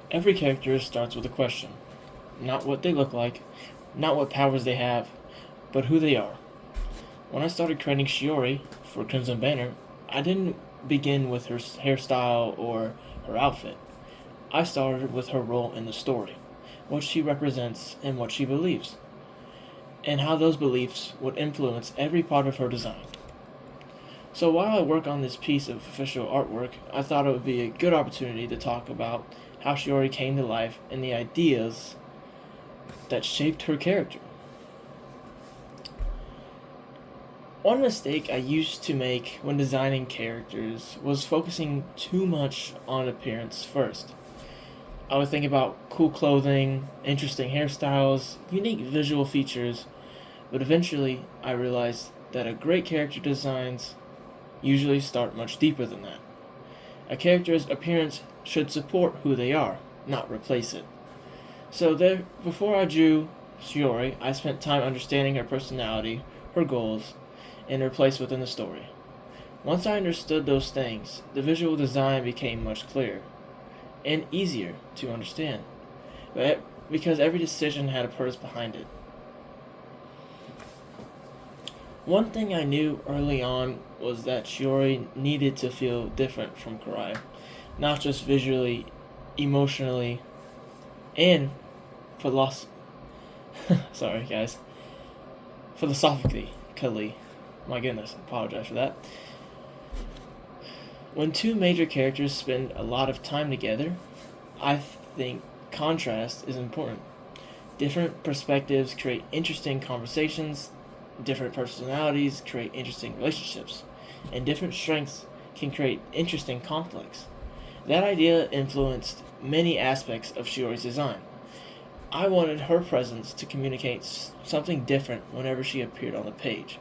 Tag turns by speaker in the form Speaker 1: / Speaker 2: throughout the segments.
Speaker 1: Every character starts with a question. Not what they look like, not what powers they have, but who they are. When I started creating Shiori for Crimson Banner, I didn't begin with her hairstyle or her outfit. I started with her role in the story, what she represents and what she believes, and how those beliefs would influence every part of her design. So while I work on this piece of official artwork, I thought it would be a good opportunity to talk about how Shiori came to life and the ideas that shaped her character. One mistake I used to make when designing characters was focusing too much on appearance first. I would think about cool clothing, interesting hairstyles, unique visual features, but eventually I realized that a great character designs usually start much deeper than that. A character's appearance should support who they are, not replace it. Before I drew Shiori, I spent time understanding her personality, her goals, and her place within the story. Once I understood those things, the visual design became much clearer and easier to understand, because every decision had a purpose behind it. One thing I knew early on was that Shiori needed to feel different from Karai, not just visually, emotionally, and philos- sorry guys, philosophically. My goodness, I apologize for that. When two major characters spend a lot of time together, I think contrast is important. Different perspectives create interesting conversations, different personalities create interesting relationships, and different strengths can create interesting conflicts. That idea influenced many aspects of Shiori's design. I wanted her presence to communicate something different whenever she appeared on the page.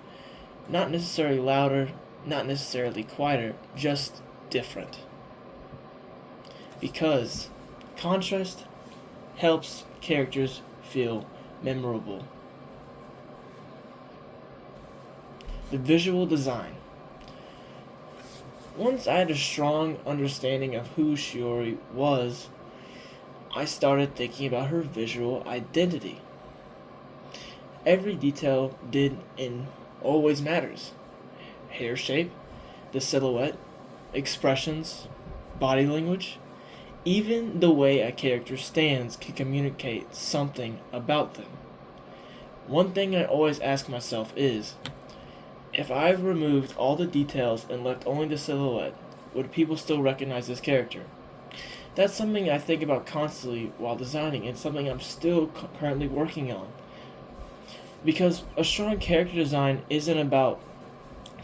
Speaker 1: Not necessarily louder, not necessarily quieter, just different. Because contrast helps characters feel memorable. The visual design. Once I had a strong understanding of who Shiori was, I started thinking about her visual identity. Every detail did and always matters. Hair shape, the silhouette, expressions, body language, even the way a character stands can communicate something about them. One thing I always ask myself is, if I removed all the details and left only the silhouette, would people still recognize this character? That's something I think about constantly while designing and something I'm still currently working on. Because a strong character design isn't about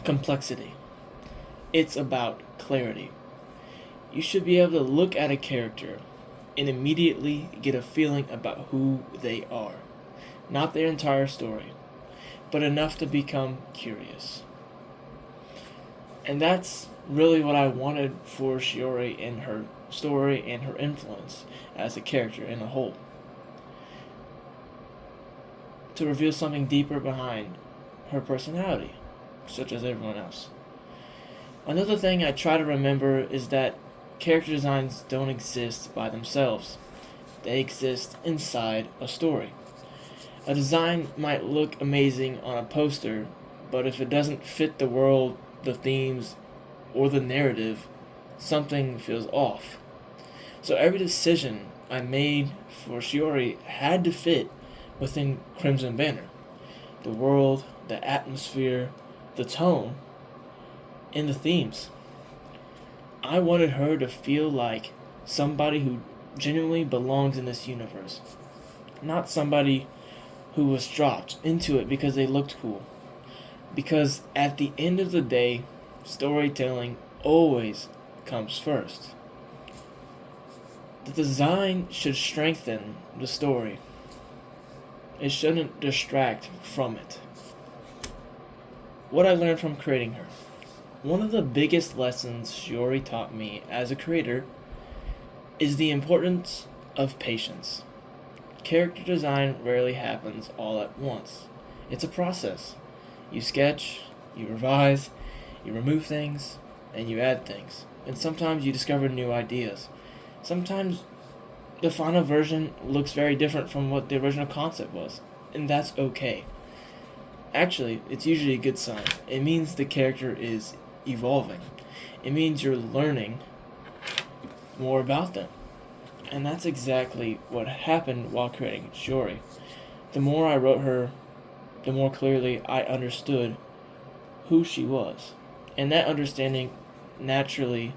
Speaker 1: complexity, it's about clarity. You should be able to look at a character and immediately get a feeling about who they are. Not their entire story, but enough to become curious. And that's really what I wanted for Shiori in her story and her influence as a character in a whole. To reveal something deeper behind her personality, such as everyone else. Another thing I try to remember is that character designs don't exist by themselves. They exist inside a story. A design might look amazing on a poster, but if it doesn't fit the world, the themes, or the narrative, something feels off. So every decision I made for Shiori had to fit within Crimson Banner. The world, the atmosphere, the tone, and the themes. I wanted her to feel like somebody who genuinely belongs in this universe, not somebody who was dropped into it because they looked cool. Because at the end of the day, storytelling always comes first. The design should strengthen the story. It shouldn't distract from it. What I learned from creating her. One of the biggest lessons Shiori taught me as a creator is the importance of patience. Character design rarely happens all at once. It's a process. You sketch, you revise, you remove things, and you add things. And sometimes you discover new ideas. Sometimes the final version looks very different from what the original concept was, and that's okay. Actually, it's usually a good sign. It means the character is evolving. It means you're learning more about them. And that's exactly what happened while creating Shiori. The more I wrote her, the more clearly I understood who she was. And that understanding naturally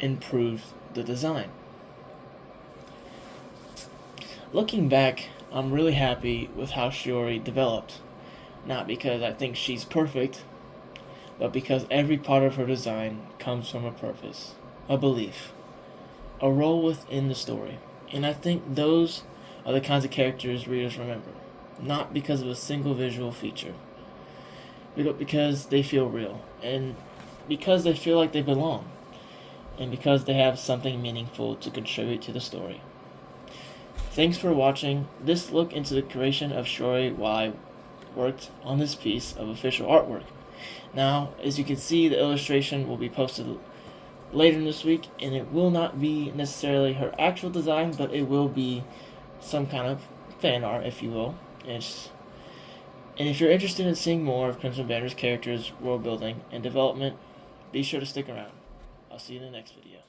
Speaker 1: improved the design. Looking back, I'm really happy with how Shiori developed. Not because I think she's perfect, but because every part of her design comes from a purpose, a belief, a role within the story. And I think those are the kinds of characters readers remember, not because of a single visual feature, but because they feel real, and because they feel like they belong, and because they have something meaningful to contribute to the story. Thanks for watching this look into the creation of Shiori while I worked on this piece of official artwork. Now, as you can see, the illustration will be posted later this week, and it will not be necessarily her actual design, but it will be some kind of fan art, if you will. And if you're interested in seeing more of Crimson Banner's characters, world building, and development, be sure to stick around. I'll see you in the next video.